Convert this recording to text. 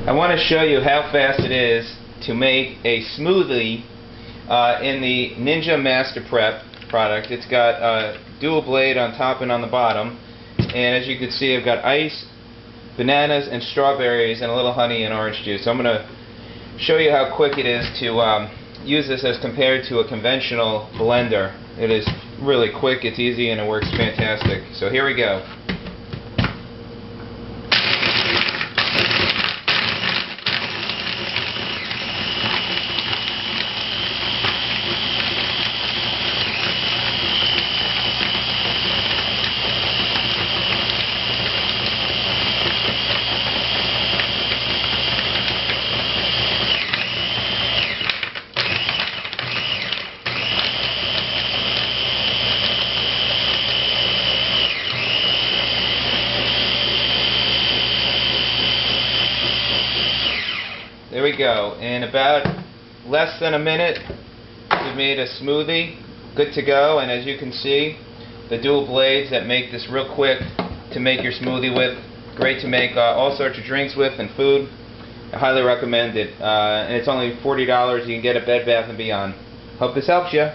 I want to show you how fast it is to make a smoothie in the Ninja Master Prep product. It's got a dual blade on top and on the bottom, and as you can see I've got ice, bananas and strawberries and a little honey and orange juice. So I'm going to show you how quick it is to use this as compared to a conventional blender. It is really quick, it's easy, and it works fantastic. So here we go. There we go. In about less than a minute, we've made a smoothie, good to go. And as you can see, the dual blades that make this real quick to make your smoothie with. Great to make all sorts of drinks with and food. I highly recommend it. And it's only $40. You can get it at Bed Bath & Beyond. Hope this helps you.